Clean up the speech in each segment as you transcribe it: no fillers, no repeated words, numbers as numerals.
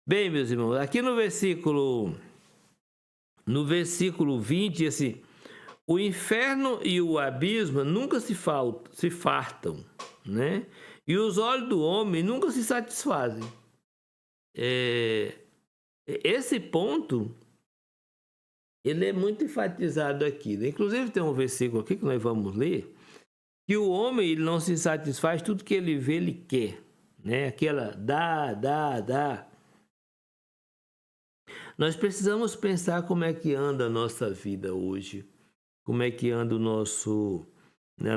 Bem, meus irmãos, aqui no versículo 20, assim, o inferno e o abismo nunca se fartam, né? E os olhos do homem nunca se satisfazem. É, esse ponto, ele é muito enfatizado aqui, né? Inclusive tem um versículo aqui que nós vamos ler, que o homem ele não se satisfaz, tudo que ele vê, ele quer, né? Aquela dá. Nós precisamos pensar como é que anda a nossa vida hoje, como é que anda o nosso, né,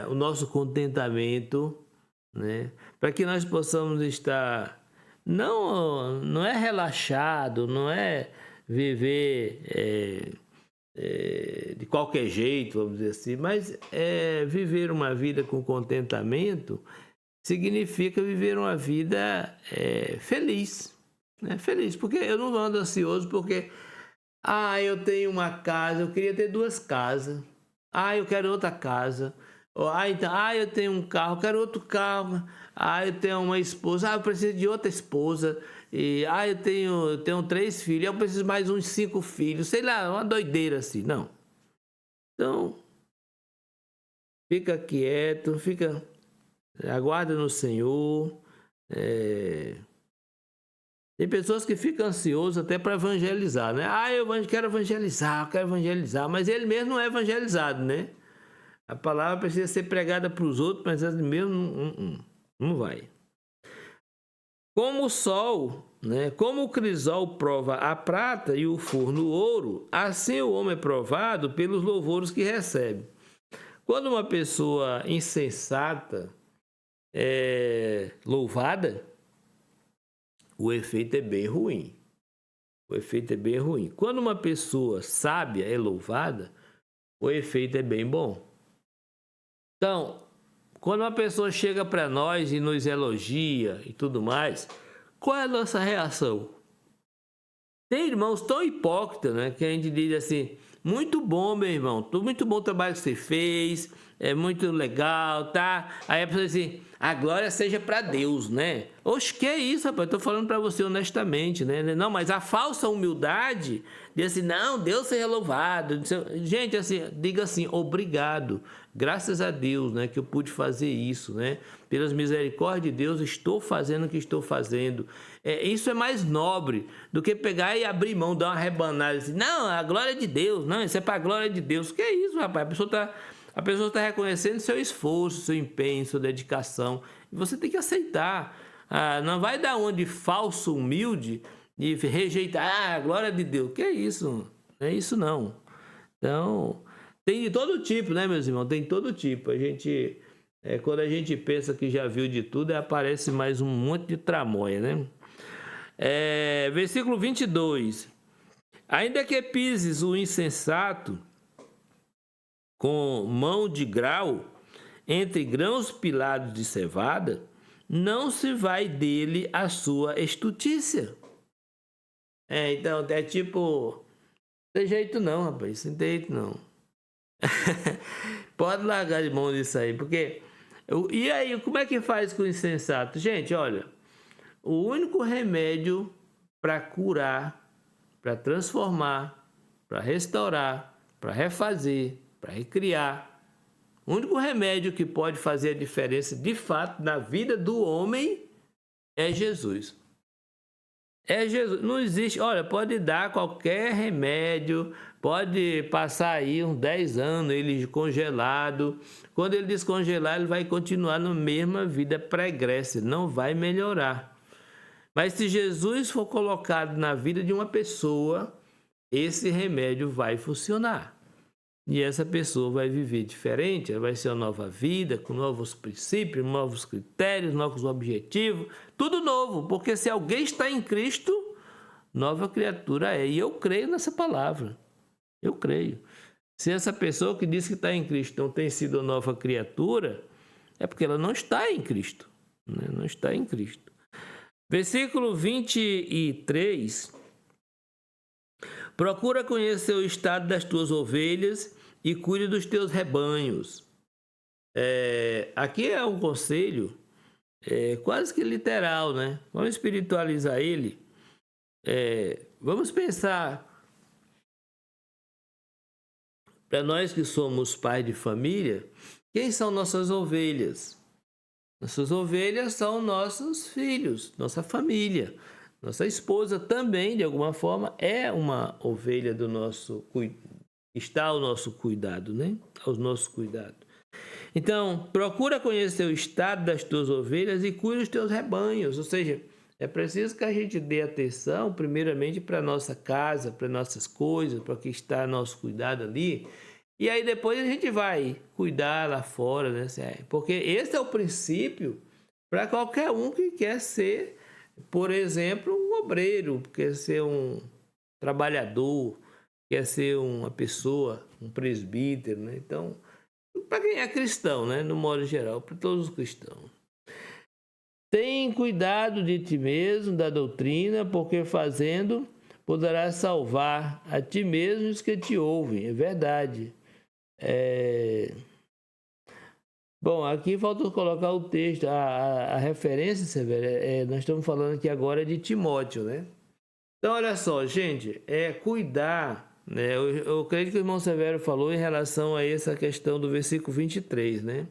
o nosso contentamento, né? Para que nós possamos estar, não é relaxado, não é viver de qualquer jeito, vamos dizer assim, mas viver uma vida com contentamento significa viver uma vida feliz, né? Feliz, porque eu não ando ansioso porque eu tenho uma casa, eu queria ter 2 casas. Eu quero outra casa. Eu tenho um carro, eu quero outro carro. Eu tenho uma esposa, eu preciso de outra esposa. E eu tenho 3 filhos, eu preciso mais uns 5 filhos. Sei lá, uma doideira assim, não. Então, fica quieto, aguarda no Senhor. Tem pessoas que ficam ansiosas até para evangelizar, né? Eu quero evangelizar, mas ele mesmo não é evangelizado, né? A palavra precisa ser pregada para os outros, mas ele mesmo não vai. Como o sol, né? Como o crisol prova a prata e o forno o ouro, assim o homem é provado pelos louvores que recebe. Quando uma pessoa insensata é louvada, o efeito é bem ruim. Quando uma pessoa sábia é louvada, o efeito é bem bom. Então, quando uma pessoa chega para nós e nos elogia e tudo mais, qual é a nossa reação? Tem irmãos tão hipócritas, né, que a gente diz assim: muito bom, meu irmão, muito bom o trabalho que você fez, é muito legal, tá? Aí a pessoa diz assim: a glória seja para Deus, né? Oxe, que é isso, rapaz? Eu tô falando para você honestamente, né? Não, mas a falsa humildade diz assim: não, Deus seja louvado. Gente, assim, diga assim: obrigado, graças a Deus, né, que eu pude fazer isso, né? Pelas misericórdias de Deus, estou fazendo o que estou fazendo. Isso é mais nobre do que pegar e abrir mão, dar uma rebanada assim: não, a glória é de Deus, não, isso é para a glória de Deus. Que é isso, rapaz? A pessoa está reconhecendo seu esforço, seu empenho, sua dedicação. E você tem que aceitar. Não vai dar uma de falso humilde e rejeitar a glória de Deus. Que é isso? Não é isso não. Então, tem de todo tipo, né, meus irmãos? Tem todo tipo. Quando a gente pensa que já viu de tudo, aparece mais um monte de tramóia, né? Versículo 22. Ainda que pises o insensato com mão de grau entre grãos pilados de cevada, não se vai dele a sua estutícia. Então, é tipo, não tem jeito não, rapaz, não tem jeito não. Pode largar de mão disso aí, porque... E aí, como é que faz com o insensato? Gente, olha, o único remédio para curar, para transformar, para restaurar, para refazer, para recriar, o único remédio que pode fazer a diferença de fato na vida do homem é Jesus. É Jesus. Não existe, olha, pode dar qualquer remédio, pode passar aí uns 10 anos ele congelado. Quando ele descongelar, ele vai continuar na mesma vida pregressa, não vai melhorar. Mas se Jesus for colocado na vida de uma pessoa, esse remédio vai funcionar. E essa pessoa vai viver diferente, ela vai ser uma nova vida, com novos princípios, novos critérios, novos objetivos, tudo novo, porque se alguém está em Cristo, nova criatura é. E eu creio nessa palavra, eu creio. Se essa pessoa que diz que está em Cristo não tem sido nova criatura, é porque ela não está em Cristo, né? Não está em Cristo. Versículo 23. Procura conhecer o estado das tuas ovelhas e cuide dos teus rebanhos. Aqui é um conselho quase que literal, né? Vamos espiritualizar ele. Vamos pensar, para nós que somos pais de família, quem são nossas ovelhas? Nossas ovelhas são nossos filhos, nossa família. Nossa esposa também, de alguma forma, é uma ovelha do nosso está ao nosso cuidado, né? Aos nossos cuidados. Então, procura conhecer o estado das tuas ovelhas e cuida dos teus rebanhos. Ou seja, é preciso que a gente dê atenção, primeiramente, para a nossa casa, para nossas coisas, para o que está a nosso cuidado ali. E aí depois a gente vai cuidar lá fora, né? Porque esse é o princípio para qualquer um que quer ser, por exemplo, um obreiro, quer ser um trabalhador, quer ser uma pessoa, um presbítero, né? Então, para quem é cristão, né? No modo geral, para todos os cristãos. Tem cuidado de ti mesmo, da doutrina, porque fazendo poderás salvar a ti mesmo e os que te ouvem. É verdade. Bom, aqui falta colocar o texto, a referência, Severo, nós estamos falando aqui agora de Timóteo, né? Então, olha só, gente, cuidar, né? Eu creio que o irmão Severo falou em relação a essa questão do versículo 23, né?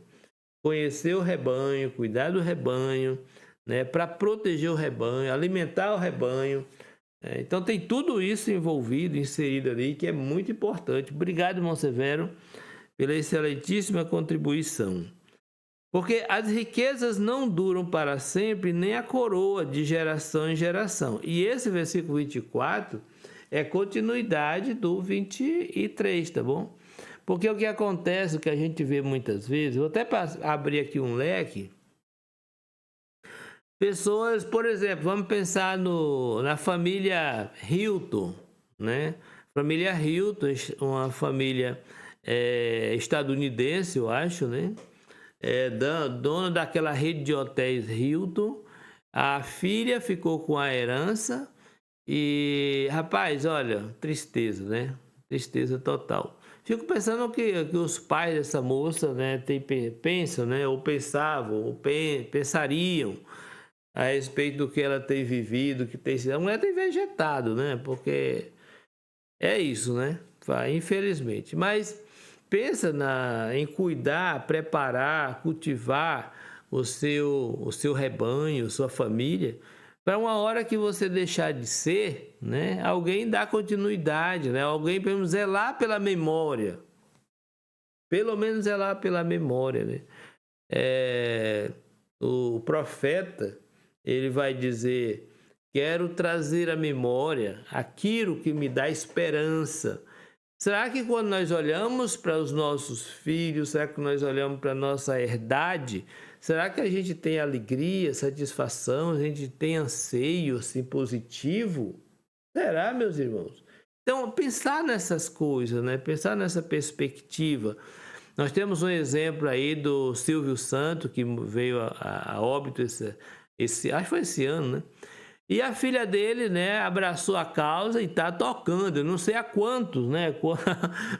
Conhecer o rebanho, cuidar do rebanho, né? Para proteger o rebanho, alimentar o rebanho. Então, tem tudo isso envolvido, inserido ali, que é muito importante. Obrigado, irmão Severo, pela excelentíssima contribuição. Porque as riquezas não duram para sempre, nem a coroa de geração em geração. E esse versículo 24 é continuidade do 23, tá bom? Porque o que acontece, o que a gente vê muitas vezes, vou até abrir aqui um leque. Pessoas, por exemplo, vamos pensar na família Hilton, né? Família Hilton, uma família estadunidense, eu acho, né? Dona daquela rede de hotéis Hilton. A filha ficou com a herança e, rapaz, olha, tristeza, né? Tristeza total. Fico pensando que os pais dessa moça, né, pensam, né, ou pensavam, ou pensariam a respeito do que ela tem vivido, que tem sido. A mulher tem vegetado, né? Porque é isso, né? Infelizmente. Mas pensa em cuidar, preparar, cultivar o seu rebanho, sua família, para uma hora que você deixar de ser, né? Alguém dá continuidade, né? Alguém, pelo menos, zelar pela memória. Pelo menos zelar pela memória, né? O profeta, ele vai dizer: quero trazer à memória aquilo que me dá esperança. Será que quando nós olhamos para os nossos filhos, será que nós olhamos para a nossa herdade, será que a gente tem alegria, satisfação, a gente tem anseio assim, positivo? Será, meus irmãos? Então, pensar nessas coisas, né? Pensar nessa perspectiva. Nós temos um exemplo aí do Silvio Santos, que veio a óbito acho que foi esse ano, né? E a filha dele, né, abraçou a causa e está tocando. Eu não sei a quantos, né,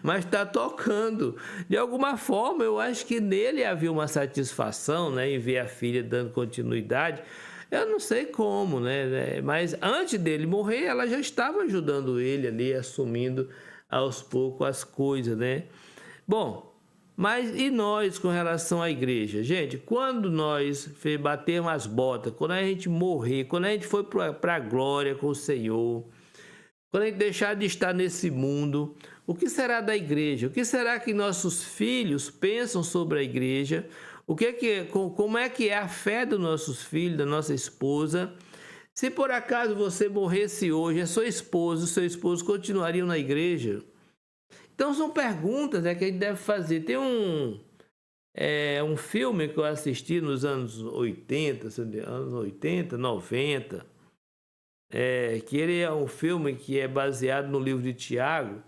mas está tocando. De alguma forma, eu acho que nele havia uma satisfação, né, em ver a filha dando continuidade. Eu não sei como, né, mas antes dele morrer, ela já estava ajudando ele ali, assumindo aos poucos as coisas, né. Bom, mas e nós com relação à igreja? Gente, quando nós batermos as botas, quando a gente morrer, quando a gente for para a glória com o Senhor, quando a gente deixar de estar nesse mundo, o que será da igreja? O que será que nossos filhos pensam sobre a igreja? Como é que é a fé dos nossos filhos, da nossa esposa? Se por acaso você morresse hoje, a sua esposa, o seu esposo continuariam na igreja? Então são perguntas que a gente deve fazer. Tem um filme que eu assisti nos anos 80, 90, que ele é um filme que é baseado no livro de Tiago,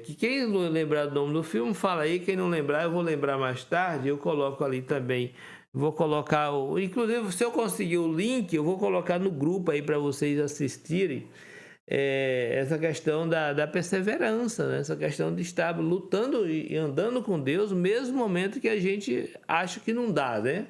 que quem lembrar do nome do filme, fala aí, quem não lembrar, eu vou lembrar mais tarde, eu coloco ali também. Vou colocar, inclusive se eu conseguir o link, eu vou colocar no grupo aí para vocês assistirem. Essa questão da perseverança, né? Essa questão de estar lutando e andando com Deus, no mesmo momento que a gente acha que não dá, né?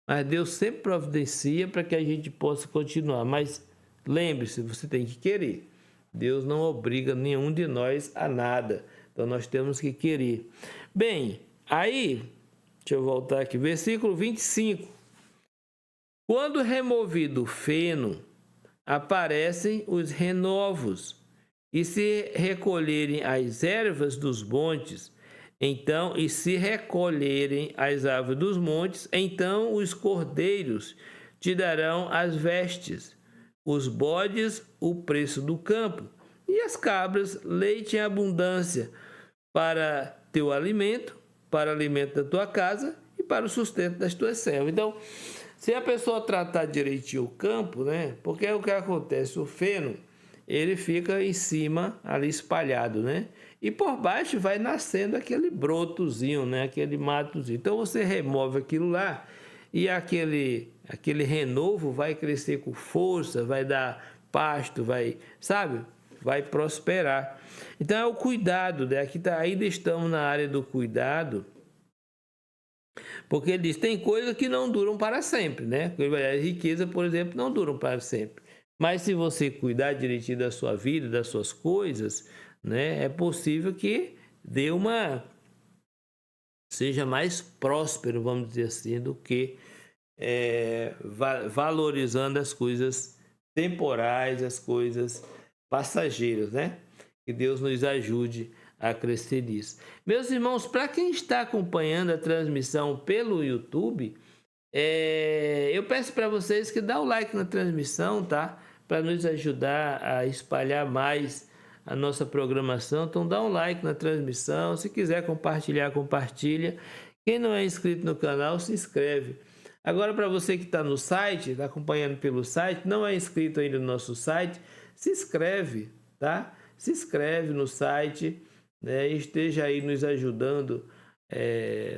Mas Deus sempre providencia para que a gente possa continuar. Mas lembre-se, você tem que querer. Deus não obriga nenhum de nós a nada. Então nós temos que querer. Bem, aí, deixa eu voltar aqui, versículo 25. Quando removido o feno, aparecem os renovos, e se recolherem as ervas dos montes, então, e se recolherem as árvores dos montes, então os cordeiros te darão as vestes, os bodes o preço do campo, e as cabras leite em abundância, para teu alimento, para o alimento da tua casa e para o sustento das tuas servas. Então, se a pessoa tratar direitinho o campo, né? Porque é o que acontece, o feno, ele fica em cima, ali espalhado, né? E por baixo vai nascendo aquele brotozinho, né? Aquele matozinho. Então você remove aquilo lá e aquele renovo vai crescer com força, vai dar pasto, vai, sabe? Vai prosperar. Então é o cuidado, né? Aqui ainda estamos na área do cuidado, porque ele diz, tem coisas que não duram para sempre, né? A riqueza, por exemplo, não duram para sempre. Mas se você cuidar direitinho da sua vida, das suas coisas, né? É possível que seja mais próspero, vamos dizer assim, do que valorizando as coisas temporais, as coisas passageiras, né? Que Deus nos ajude a crescer nisso. Meus irmãos, para quem está acompanhando a transmissão pelo YouTube, eu peço para vocês que dá o like na transmissão, tá? Para nos ajudar a espalhar mais a nossa programação. Então dá um like na transmissão. Se quiser compartilhar, compartilha. Quem não é inscrito no canal, se inscreve. Agora, para você que está no site, está acompanhando pelo site, não é inscrito ainda no nosso site, se inscreve, tá? Se inscreve no site, né? Esteja aí nos ajudando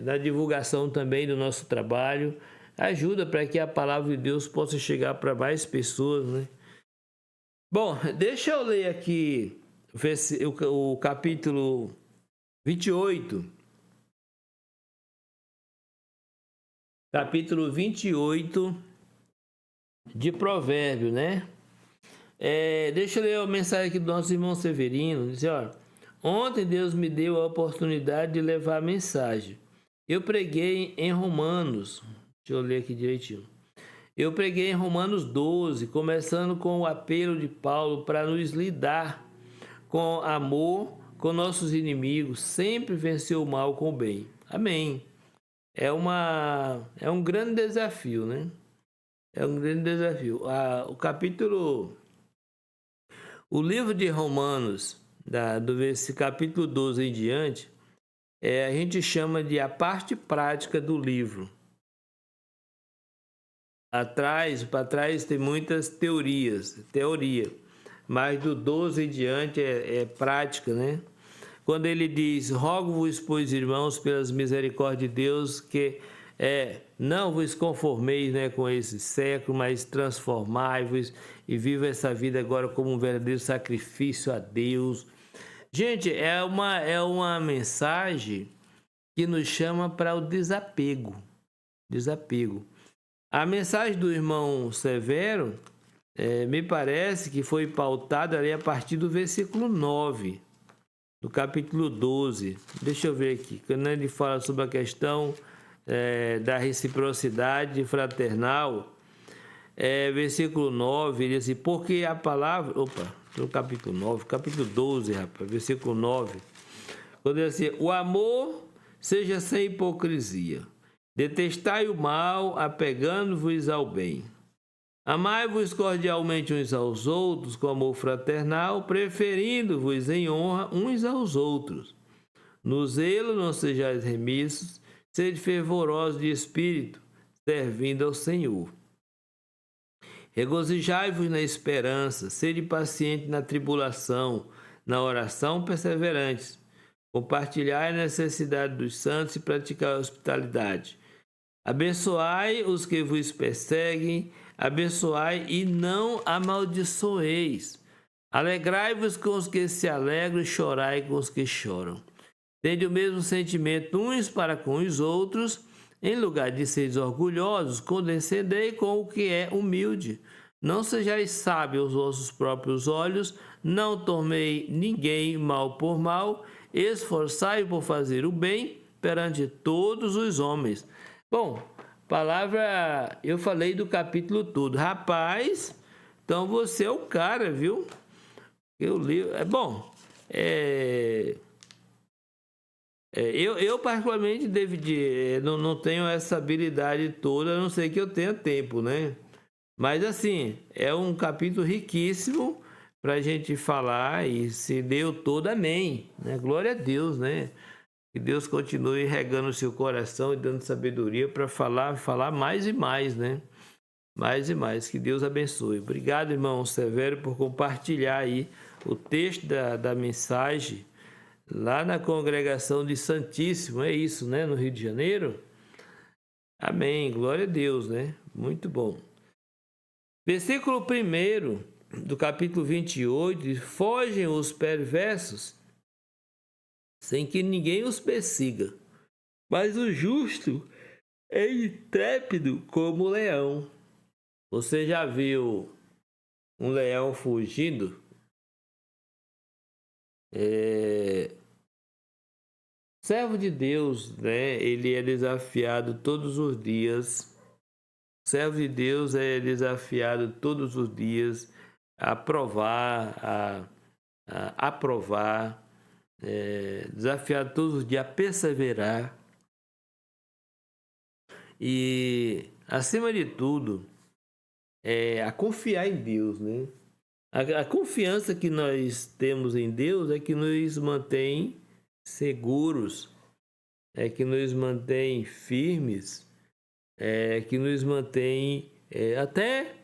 na divulgação também do nosso trabalho. Ajuda para que a palavra de Deus possa chegar para mais pessoas, né? Bom, deixa eu ler aqui o capítulo 28. Capítulo 28 de Provérbios, né? Deixa eu ler a mensagem aqui do nosso irmão Severino. Diz, ó, ontem Deus me deu a oportunidade de levar a mensagem. Eu preguei em Romanos. Deixa eu ler aqui direitinho. Eu preguei em Romanos 12, começando com o apelo de Paulo para nos lidar com amor com nossos inimigos, sempre vencer o mal com o bem. Amém. É um grande desafio, né? É um grande desafio. O livro de Romanos, do capítulo 12 em diante, a gente chama de a parte prática do livro. Para trás tem muitas teoria, mas do 12 em diante é prática, né? Quando ele diz, rogo-vos, pois, irmãos, pelas misericórdias de Deus, que não vos conformeis, né, com esse século, mas transformai-vos e viva essa vida agora como um verdadeiro sacrifício a Deus. Gente, é uma mensagem que nos chama para o desapego. A mensagem do irmão Severo, me parece que foi pautada ali a partir do versículo 9, do capítulo 12. Deixa eu ver aqui, quando ele fala sobre a questão da reciprocidade fraternal, versículo 9, ele diz assim, porque a palavra... no capítulo 9, capítulo 12, rapaz, versículo 9, quando ele diz assim, o amor seja sem hipocrisia. Detestai o mal, apegando-vos ao bem. Amai-vos cordialmente uns aos outros com amor fraternal, preferindo-vos em honra uns aos outros. No zelo não sejais remissos, sede fervorosos de espírito, servindo ao Senhor. Regozijai-vos na esperança, sede pacientes na tribulação, na oração perseverantes. Compartilhai a necessidade dos santos e praticai a hospitalidade. Abençoai os que vos perseguem, abençoai e não amaldiçoeis. Alegrai-vos com os que se alegram e chorai com os que choram. Tende o mesmo sentimento uns para com os outros, Em lugar de seres orgulhosos, condescendei com o que é humilde. Não sejais sábios aos vossos próprios olhos, não tomei ninguém mal por mal, esforçai por fazer o bem perante todos os homens. Bom, palavra, eu falei do capítulo todo. Rapaz, então você é o cara, viu? Eu li, bom, eu particularmente, David, não tenho essa habilidade toda, a não ser que eu tenha tempo, né? Mas assim, é um capítulo riquíssimo para a gente falar, e se deu todo, amém, né? Glória a Deus, né? Que Deus continue regando o seu coração e dando sabedoria para falar mais e mais, né? Mais e mais. Que Deus abençoe. Obrigado, irmão Severo, por compartilhar aí o texto da mensagem lá na congregação de Santíssimo. É isso, né? No Rio de Janeiro. Amém. Glória a Deus, né? Muito bom. Versículo 1 do capítulo 28. Fogem os perversos sem que ninguém os persiga, mas o justo é intrépido como o leão. Você já viu um leão fugindo? Servo de Deus, né? Ele é desafiado todos os dias. Servo de Deus é desafiado todos os dias a provar, a aprovar, desafiado todos os dias a perseverar. E, acima de tudo, a confiar em Deus, né? A confiança que nós temos em Deus é que nos mantém seguros, é que nos mantém firmes, é que nos mantém até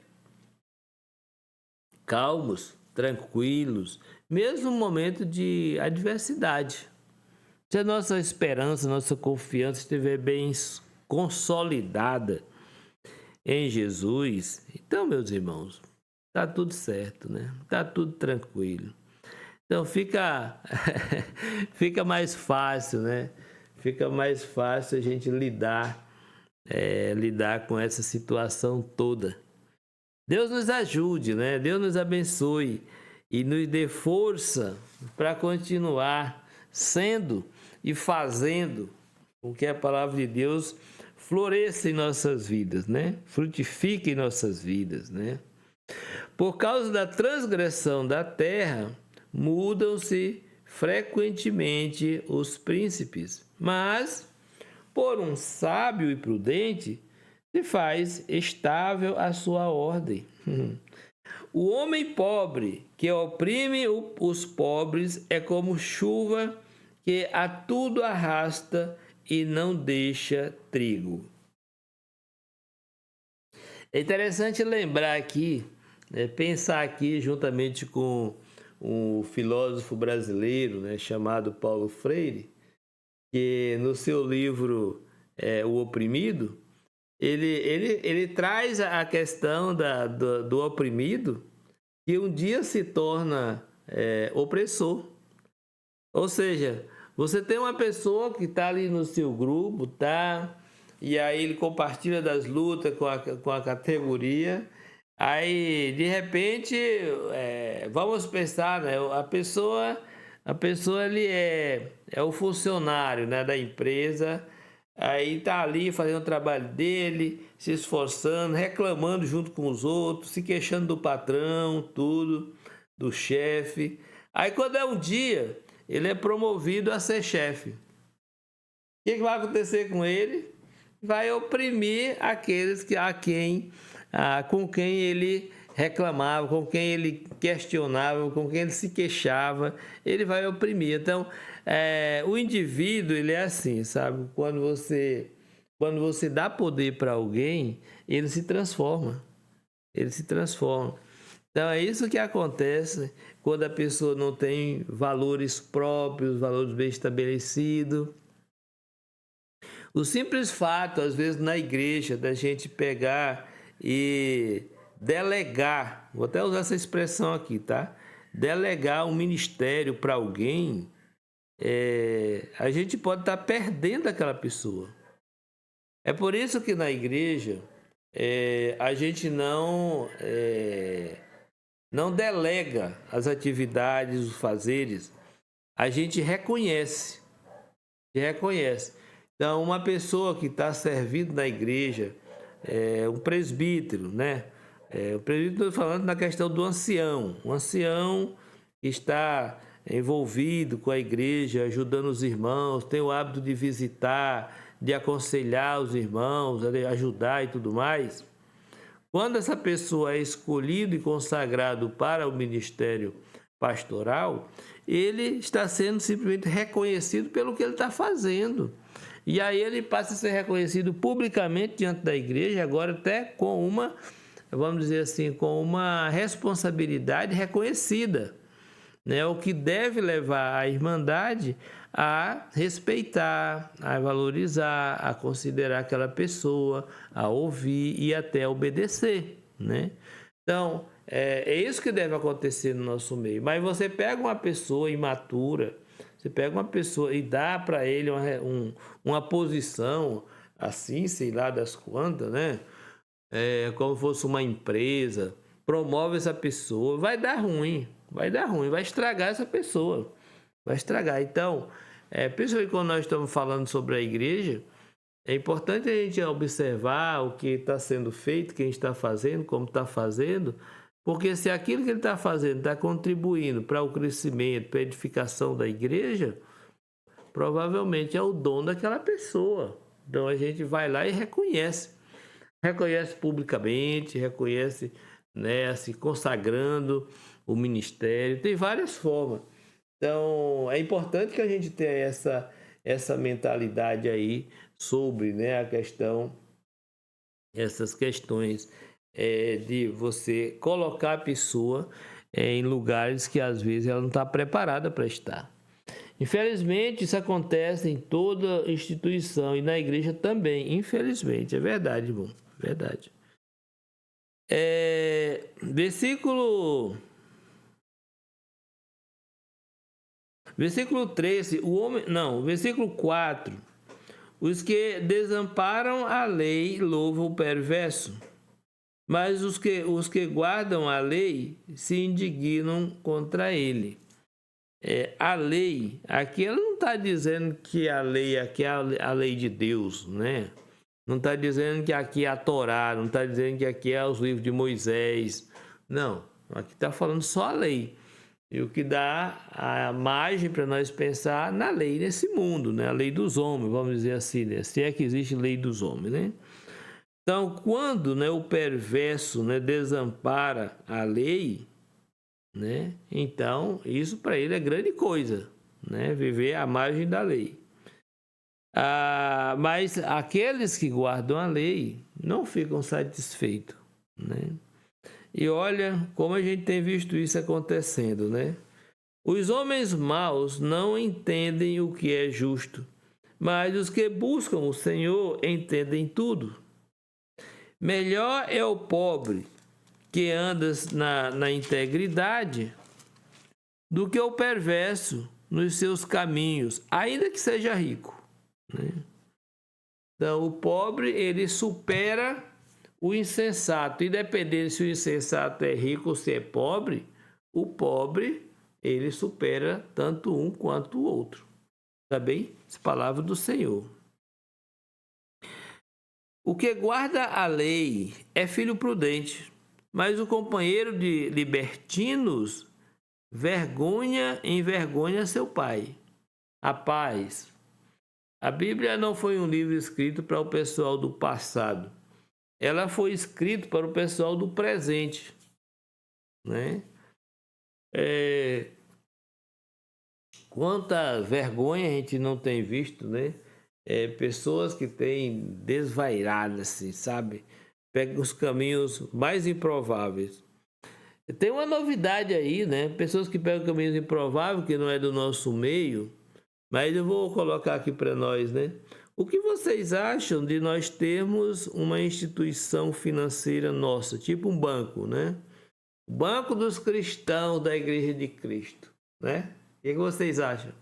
calmos, tranquilos, mesmo no momento de adversidade. Se a nossa esperança, nossa confiança estiver bem consolidada em Jesus, então, meus irmãos, tá tudo certo, né? Tá tudo tranquilo. Então fica mais fácil, né? Fica mais fácil a gente lidar com essa situação toda. Deus nos ajude, né? Deus nos abençoe e nos dê força para continuar sendo e fazendo com que a palavra de Deus floresça em nossas vidas, né? Frutifique em nossas vidas, né? Por causa da transgressão da terra, mudam-se frequentemente os príncipes, mas por um sábio e prudente se faz estável a sua ordem. O homem pobre que oprime os pobres é como chuva que a tudo arrasta e não deixa trigo. É interessante lembrar aqui, pensar aqui juntamente com um filósofo brasileiro, né, chamado Paulo Freire, que no seu livro O Oprimido, ele traz a questão do oprimido, que um dia se torna opressor. Ou seja, você tem uma pessoa que está ali no seu grupo, tá? E aí ele compartilha das lutas com a categoria. Aí, de repente, vamos pensar, né? A pessoa ele é o funcionário, né, da empresa. Aí tá ali fazendo o trabalho dele, se esforçando, reclamando junto com os outros, se queixando do patrão, tudo, do chefe. Aí quando é um dia, ele é promovido a ser chefe. O que vai acontecer com ele? Vai oprimir aqueles com quem ele reclamava, com quem ele questionava, com quem ele se queixava, ele vai oprimir. Então, o indivíduo, ele é assim, sabe? Quando você dá poder para alguém, ele se transforma. Ele se transforma. Então, é isso que acontece quando a pessoa não tem valores próprios, valores bem estabelecidos. O simples fato, às vezes, na igreja, da gente pegar e delegar, vou até usar essa expressão aqui, tá? Delegar um ministério para alguém, a gente pode estar perdendo aquela pessoa. É por isso que na igreja a gente não delega as atividades, os fazeres, a gente reconhece. Então, uma pessoa que está servindo na igreja, um presbítero, né? O presbítero, estou falando na questão do ancião. O ancião que está envolvido com a igreja, ajudando os irmãos, tem o hábito de visitar, de aconselhar os irmãos, de ajudar e tudo mais. Quando essa pessoa é escolhido e consagrado para o ministério pastoral, ele está sendo simplesmente reconhecido pelo que ele está fazendo. E aí ele passa a ser reconhecido publicamente diante da igreja, agora até com uma, vamos dizer assim, com uma responsabilidade reconhecida, né? O que deve levar a Irmandade a respeitar, a valorizar, a considerar aquela pessoa, a ouvir e até obedecer, né? Então, é isso que deve acontecer no nosso meio. Mas você pega uma pessoa imatura, você pega uma pessoa e dá para ele uma posição assim, sei lá das quantas, né? Como fosse uma empresa, promove essa pessoa, vai dar ruim, vai estragar essa pessoa, vai estragar. Então, principalmente quando nós estamos falando sobre a igreja, é importante a gente observar o que está sendo feito, quem está fazendo, como está fazendo, porque se aquilo que ele está fazendo está contribuindo para o crescimento, para a edificação da igreja, provavelmente é o dom daquela pessoa. Então a gente vai lá e reconhece publicamente, reconhece, né, se consagrando o ministério, tem várias formas. Então é importante que a gente tenha essa mentalidade aí sobre, né, essas questões de você colocar a pessoa em lugares que às vezes ela não está preparada para estar. Infelizmente, isso acontece em toda instituição e na igreja também. Infelizmente, é verdade, irmão. Verdade. Versículo 13, versículo 4. Os que desamparam a lei louvam o perverso, mas os que guardam a lei se indignam contra ele. A lei, aqui ela não está dizendo que a lei aqui é a lei de Deus, né? Não está dizendo que aqui é a Torá, não está dizendo que aqui é os livros de Moisés. Não, aqui está falando só a lei. E o que dá a margem para nós pensar na lei nesse mundo, né? A lei dos homens, vamos dizer assim, né? Se é que existe lei dos homens, né? Então, quando, né, o perverso, né, desampara a lei, né? Então, isso para ele é grande coisa, né? Viver à margem da lei. Mas aqueles que guardam a lei não ficam satisfeitos, né? E olha como a gente tem visto isso acontecendo, né? Os homens maus não entendem o que é justo, mas os que buscam o Senhor entendem tudo. Melhor é o pobre que anda na integridade do que o perverso nos seus caminhos, ainda que seja rico, né? Então, o pobre, ele supera o insensato, independente se o insensato é rico ou se é pobre, o pobre, ele supera tanto um quanto o outro. Tá bem? Essa palavra do Senhor. O que guarda a lei é filho prudente, mas o companheiro de libertinos envergonha seu pai. A paz. A Bíblia não foi um livro escrito para o pessoal do passado. Ela foi escrita para o pessoal do presente, né? Quanta vergonha a gente não tem visto, né? Pessoas que têm desvairado, assim, sabe? Pegam os caminhos mais improváveis. Tem uma novidade aí, né? Pessoas que pegam caminhos improváveis, que não é do nosso meio, mas eu vou colocar aqui para nós, né? O que vocês acham de nós termos uma instituição financeira nossa, tipo um banco, né? O Banco dos Cristãos da Igreja de Cristo, né? O que vocês acham?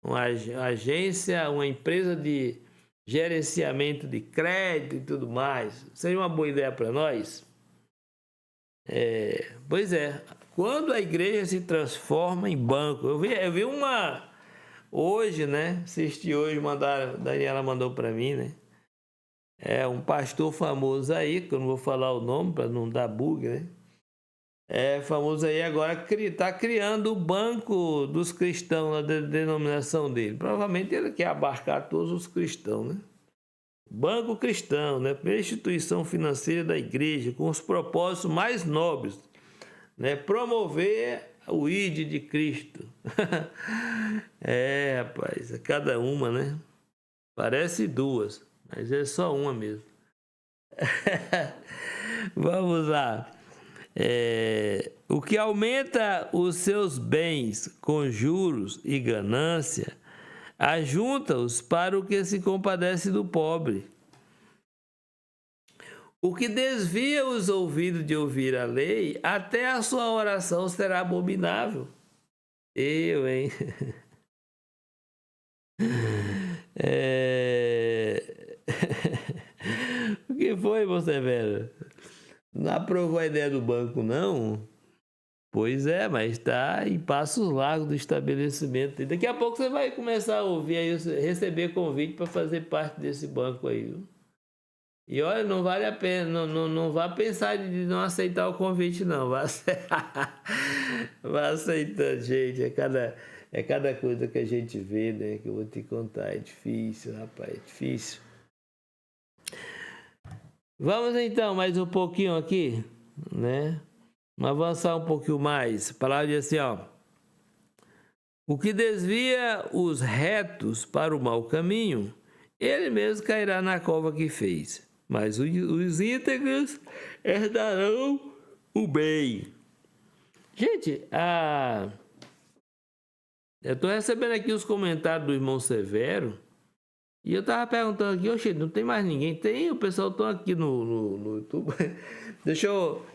Uma agência, uma empresa de gerenciamento de crédito e tudo mais. Seria uma boa ideia para nós? Pois é, quando a igreja se transforma em banco, eu vi uma hoje, né? Assisti hoje, Daniela mandou para mim, né? É um pastor famoso aí, que eu não vou falar o nome para não dar bug, né? É famoso aí agora, está criando o banco dos cristãos, na denominação dele. Provavelmente ele quer abarcar todos os cristãos, né? Banco cristão, né? Primeira instituição financeira da igreja, com os propósitos mais nobres, né? Promover o ID de Cristo. Rapaz, é cada uma, né? Parece duas, mas é só uma mesmo. Vamos lá. O que aumenta os seus bens com juros e ganância, ajunta-os para o que se compadece do pobre. O que desvia os ouvidos de ouvir a lei, até a sua oração será abominável. Eu, hein? O que foi, você velho? Não aprovou a ideia do banco, não? Pois é, mas está em passos largos do estabelecimento. E daqui a pouco você vai começar a ouvir aí, receber convite para fazer parte desse banco aí, viu? E olha, não vale a pena, não vá pensar de não aceitar o convite, não. Vá aceitando, gente. É cada coisa que a gente vê, né? Que eu vou te contar. É difícil, rapaz, é difícil. Vamos então mais um pouquinho aqui, né? Vamos avançar um pouquinho mais. A palavra diz assim, ó. O que desvia os retos para o mau caminho, ele mesmo cairá na cova que fez. Mas os íntegros herdarão o bem. Gente, eu estou recebendo aqui os comentários do irmão Severo. E eu estava perguntando aqui, oxe, não tem mais ninguém? Tem, o pessoal está aqui no YouTube. Deixa eu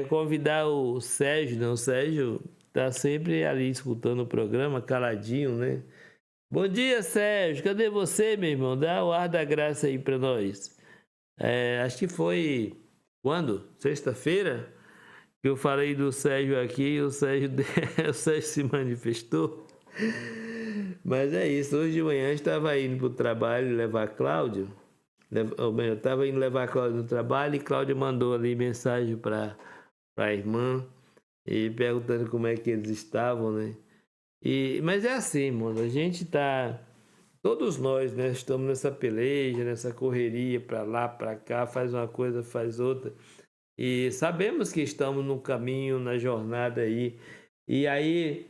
convidar o Sérgio, né? O Sérgio está sempre ali escutando o programa, caladinho, né? Bom dia, Sérgio. Cadê você, meu irmão? Dá o ar da graça aí para nós. Acho que foi quando? Sexta-feira? Que eu falei do Sérgio aqui e o Sérgio se manifestou. Mas é isso, hoje de manhã eu estava indo para o trabalho levar Cláudio. Eu estava indo levar Cláudio no trabalho e Cláudio mandou ali mensagem para a irmã e perguntando como é que eles estavam, né? Mas é assim, mano, a gente tá... Todos nós, né, estamos nessa peleja, nessa correria para lá, para cá, faz uma coisa, faz outra. E sabemos que estamos no caminho, na jornada aí. E aí,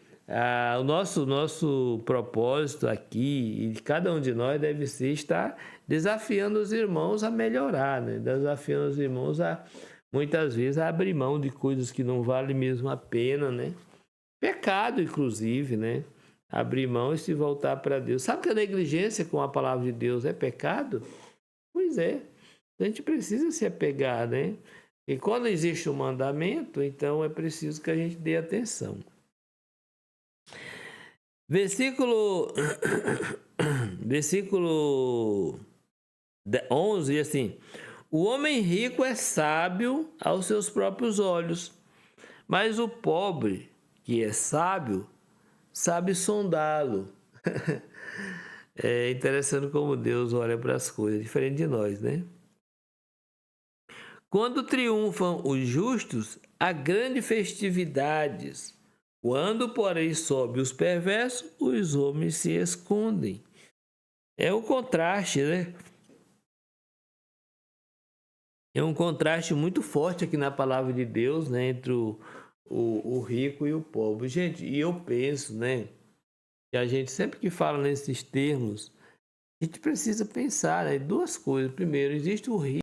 o nosso propósito aqui, e de cada um de nós, deve ser estar desafiando os irmãos a melhorar, né? Desafiando os irmãos a, muitas vezes, a abrir mão de coisas que não valem mesmo a pena, né? Pecado, inclusive, né? Abrir mão e se voltar para Deus. Sabe que a negligência com a palavra de Deus é pecado? Pois é. A gente precisa se apegar, né? E quando existe um mandamento, então é preciso que a gente dê atenção. Versículo 11, assim: o homem rico é sábio aos seus próprios olhos, mas o pobre, que é sábio, sabe sondá-lo. É interessante como Deus olha para as coisas, diferente de nós, né? Quando triunfam os justos, há grandes festividades. Quando, porém, sobe os perversos, os homens se escondem. É um contraste, né? É um contraste muito forte aqui na palavra de Deus, né? Entre o rico e o pobre. Gente, e eu penso, né? Que a gente, sempre que fala nesses termos, a gente precisa pensar, né? Duas coisas. Primeiro, existe o rico